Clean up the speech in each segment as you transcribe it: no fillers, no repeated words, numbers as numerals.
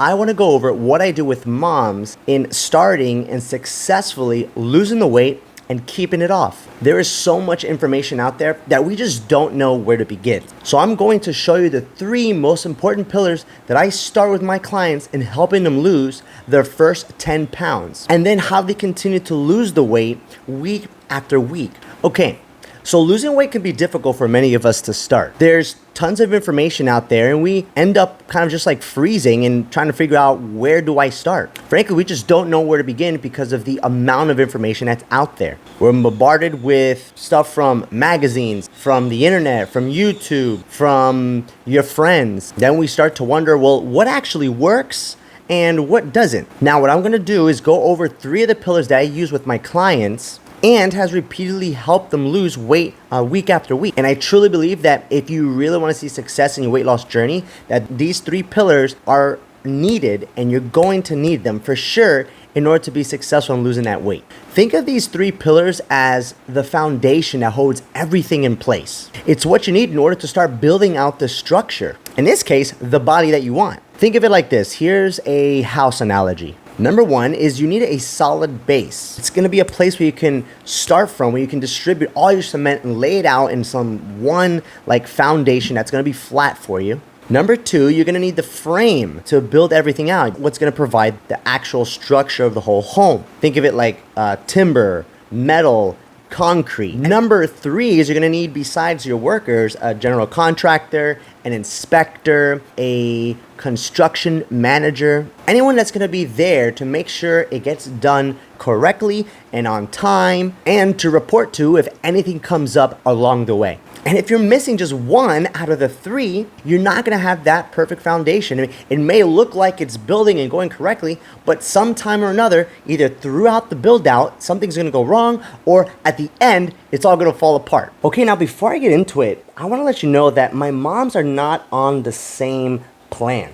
I want to go over what I do with moms in starting and successfully losing the weight and keeping it off. There is so much information out there that we just don't know where to begin. So I'm going to show you the 3 most important pillars that I start with my clients in helping them lose their first 10 pounds, and then how they continue to lose the weight week after week. Okay, so losing weight can be difficult for many of us to start. There's tons of information out there and we end up kind of just like freezing and trying to figure out, where do I start? Frankly, we just don't know where to begin because of the amount of information that's out there. We're bombarded with stuff from magazines, from the internet, from YouTube, from your friends. Then we start to wonder, well, what actually works and what doesn't? Now, what I'm gonna do is go over 3 of the pillars that I use with my clients and has repeatedly helped them lose weight week after week. And I truly believe that if you really want to see success in your weight loss journey, that these 3 pillars are needed, and you're going to need them for sure in order to be successful in losing that weight. Think of these 3 pillars as the foundation that holds everything in place. It's what you need in order to start building out the structure. In this case, the body that you want. Think of it like this. Here's a house analogy. Number 1 is you need a solid base. It's gonna be a place where you can start from, where you can distribute all your cement and lay it out in some one foundation that's gonna be flat for you. Number 2, you're gonna need the frame to build everything out. What's gonna provide the actual structure of the whole home. Think of it like timber, metal, concrete. Number 3 is you're gonna need, besides your workers, a general contractor, an inspector, a construction manager, anyone that's gonna be there to make sure it gets done correctly and on time, and to report to if anything comes up along the way. And if you're missing just 1 out of the 3, you're not gonna have that perfect foundation. I mean, it may look like it's building and going correctly, but sometime or another, either throughout the build out, something's gonna go wrong, or at the end, it's all gonna fall apart. Okay, now before I get into it, I wanna let you know that my moms are not on the same plan.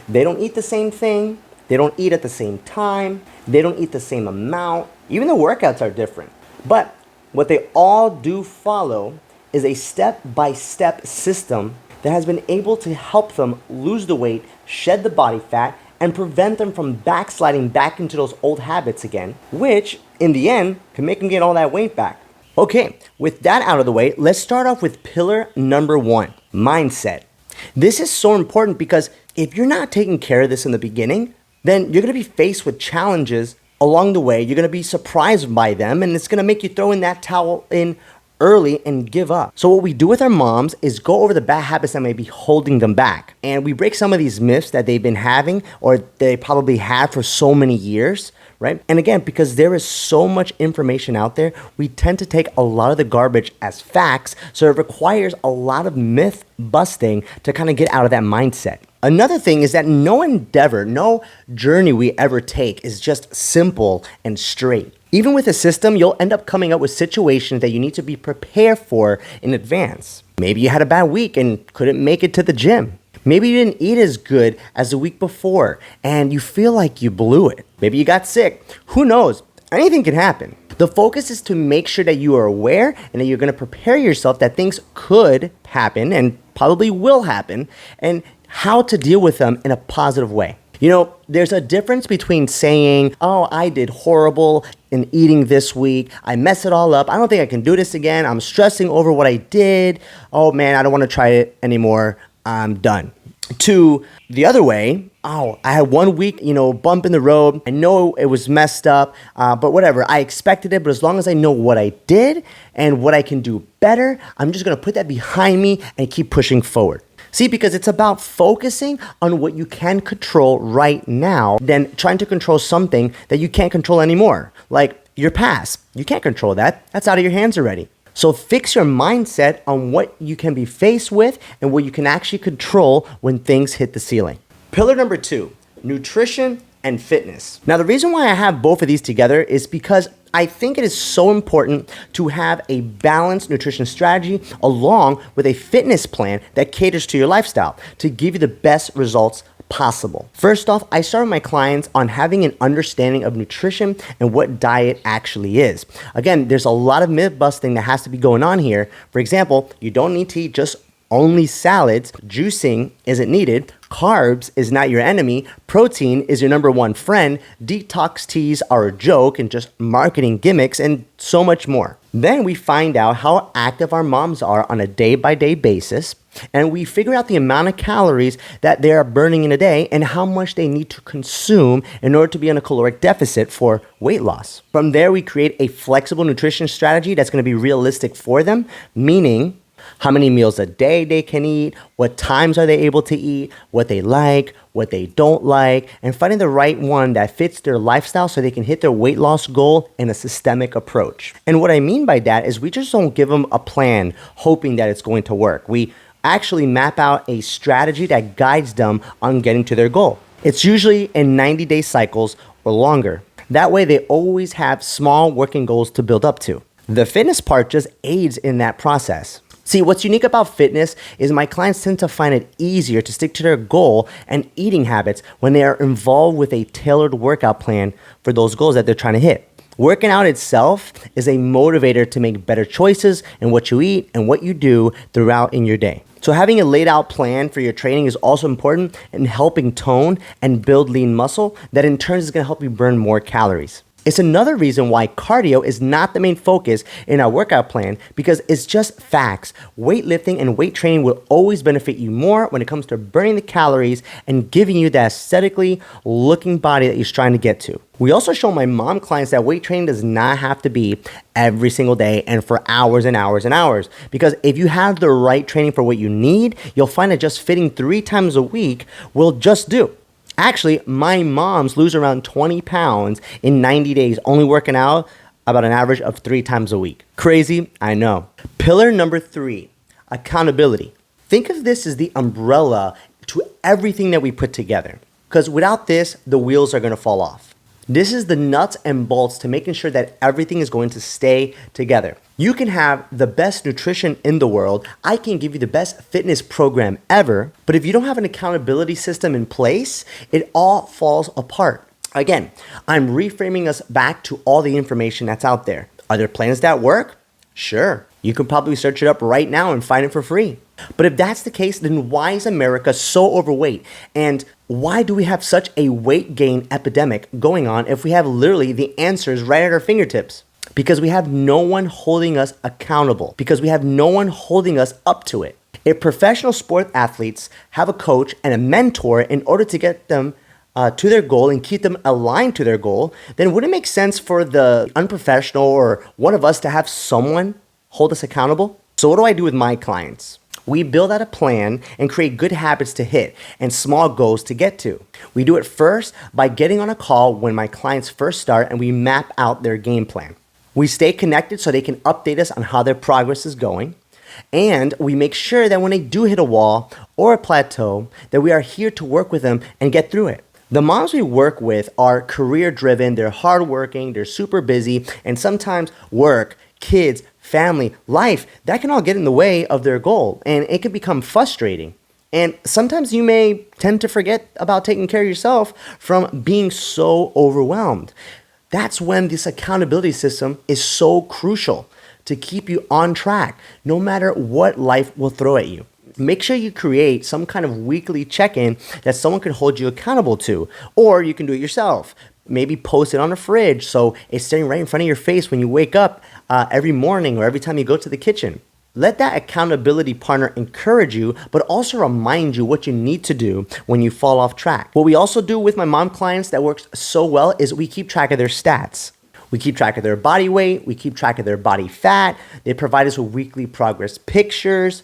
They don't eat the same thing, they don't eat at the same time, they don't eat the same amount, even the workouts are different. But what they all do follow is a step-by-step system that has been able to help them lose the weight, shed the body fat, and prevent them from backsliding back into those old habits again, which in the end can make them get all that weight back. Okay, with that out of the way, let's start off with pillar number 1, mindset. This is so important because if you're not taking care of this in the beginning, then you're gonna be faced with challenges along the way. You're gonna be surprised by them, and it's gonna make you throw in that towel in early and give up. So what we do with our moms is go over the bad habits that may be holding them back. And we break some of these myths that they've been having, or they probably had for so many years, right? And again, because there is so much information out there, we tend to take a lot of the garbage as facts. So it requires a lot of myth busting to kind of get out of that mindset. Another thing is that no endeavor, no journey we ever take is just simple and straight. Even with a system, you'll end up coming up with situations that you need to be prepared for in advance. Maybe you had a bad week and couldn't make it to the gym. Maybe you didn't eat as good as the week before and you feel like you blew it. Maybe you got sick. Who knows? Anything can happen. The focus is to make sure that you are aware and that you're going to prepare yourself that things could happen and probably will happen, and how to deal with them in a positive way. You know, there's a difference between saying, oh, I did horrible in eating this week. I messed it all up. I don't think I can do this again. I'm stressing over what I did. Oh man, I don't want to try it anymore. I'm done. To the other way, oh, I had 1 week, bump in the road. I know it was messed up, but whatever. I expected it, but as long as I know what I did and what I can do better, I'm just going to put that behind me and keep pushing forward. See, because it's about focusing on what you can control right now than trying to control something that you can't control anymore. Like your past. You can't control that. That's out of your hands already. So fix your mindset on what you can be faced with and what you can actually control when things hit the ceiling. Pillar number 2, nutrition and fitness. Now, the reason why I have both of these together is because I think it is so important to have a balanced nutrition strategy along with a fitness plan that caters to your lifestyle to give you the best results possible. First off, I start with my clients on having an understanding of nutrition and what diet actually is. Again, there's a lot of myth busting that has to be going on here. For example, you don't need to eat just only salads, juicing isn't needed, carbs is not your enemy, protein is your number one friend, detox teas are a joke and just marketing gimmicks, and so much more. Then we find out how active our moms are on a day-by-day basis, and we figure out the amount of calories that they are burning in a day and how much they need to consume in order to be on a caloric deficit for weight loss. From there, we create a flexible nutrition strategy that's going to be realistic for them, meaning how many meals a day they can eat, what times are they able to eat, what they like, what they don't like, and finding the right one that fits their lifestyle so they can hit their weight loss goal in a systemic approach. And what I mean by that is we just don't give them a plan hoping that it's going to work. We actually map out a strategy that guides them on getting to their goal. It's usually in 90-day cycles or longer. That way they always have small working goals to build up to. The fitness part just aids in that process. See, what's unique about fitness is my clients tend to find it easier to stick to their goal and eating habits when they are involved with a tailored workout plan for those goals that they're trying to hit. Working out itself is a motivator to make better choices in what you eat and what you do throughout in your day. So having a laid out plan for your training is also important in helping tone and build lean muscle that in turn is going to help you burn more calories. It's another reason why cardio is not the main focus in our workout plan because it's just facts. Weightlifting and weight training will always benefit you more when it comes to burning the calories and giving you that aesthetically looking body that you're trying to get to. We also show my mom clients that weight training does not have to be every single day and for hours and hours and hours. Because if you have the right training for what you need, you'll find that just fitting 3 times a week will just do. Actually, my moms lose around 20 pounds in 90 days, only working out about an average of 3 times a week. Crazy, I know. Pillar number 3, accountability. Think of this as the umbrella to everything that we put together. Because without this, the wheels are going to fall off. This is the nuts and bolts to making sure that everything is going to stay together. You can have the best nutrition in the world. I can give you the best fitness program ever. But if you don't have an accountability system in place, it all falls apart. Again, I'm reframing us back to all the information that's out there. Are there plans that work? Sure. You can probably search it up right now and find it for free. But if that's the case, then why is America so overweight? And why do we have such a weight gain epidemic going on if we have literally the answers right at our fingertips? Because we have no one holding us accountable. Because we have no one holding us up to it. If professional sport athletes have a coach and a mentor in order to get them to their goal and keep them aligned to their goal, then would it make sense for the unprofessional or one of us to have someone hold us accountable? So what do I do with my clients? We build out a plan and create good habits to hit and small goals to get to. We do it first by getting on a call when my clients first start and we map out their game plan. We stay connected so they can update us on how their progress is going. And we make sure that when they do hit a wall or a plateau, that we are here to work with them and get through it. The moms we work with are career driven, they're hardworking, they're super busy, and sometimes work, kids, family, life, that can all get in the way of their goal and it can become frustrating. And sometimes you may tend to forget about taking care of yourself from being so overwhelmed. That's when this accountability system is so crucial to keep you on track, no matter what life will throw at you. Make sure you create some kind of weekly check-in that someone can hold you accountable to, or you can do it yourself. Maybe post it on the fridge so it's staring right in front of your face when you wake up every morning or every time you go to the kitchen. Let that accountability partner encourage you, but also remind you what you need to do when you fall off track. What we also do with my mom clients that works so well is we keep track of their stats. We keep track of their body weight. We keep track of their body fat. They provide us with weekly progress pictures.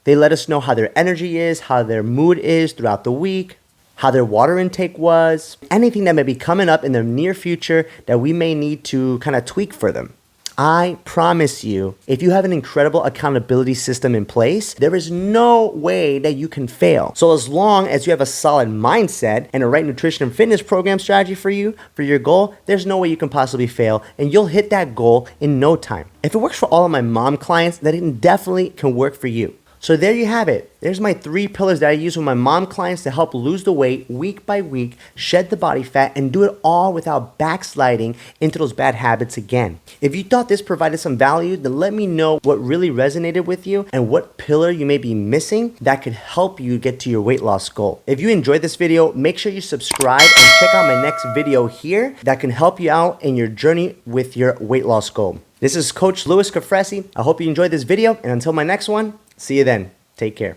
They let us know how their energy is, how their mood is throughout the week, how their water intake was, anything that may be coming up in the near future that we may need to kind of tweak for them. I promise you, if you have an incredible accountability system in place, there is no way that you can fail. So as long as you have a solid mindset and a right nutrition and fitness program strategy for you, for your goal, there's no way you can possibly fail and you'll hit that goal in no time. If it works for all of my mom clients, then it definitely can work for you. So there you have it. There's my 3 pillars that I use with my mom clients to help lose the weight week by week, shed the body fat, and do it all without backsliding into those bad habits again. If you thought this provided some value, then let me know what really resonated with you and what pillar you may be missing that could help you get to your weight loss goal. If you enjoyed this video, make sure you subscribe and check out my next video here that can help you out in your journey with your weight loss goal. This is Coach Louis Cafresi. I hope you enjoyed this video, and until my next one, see you then. Take care.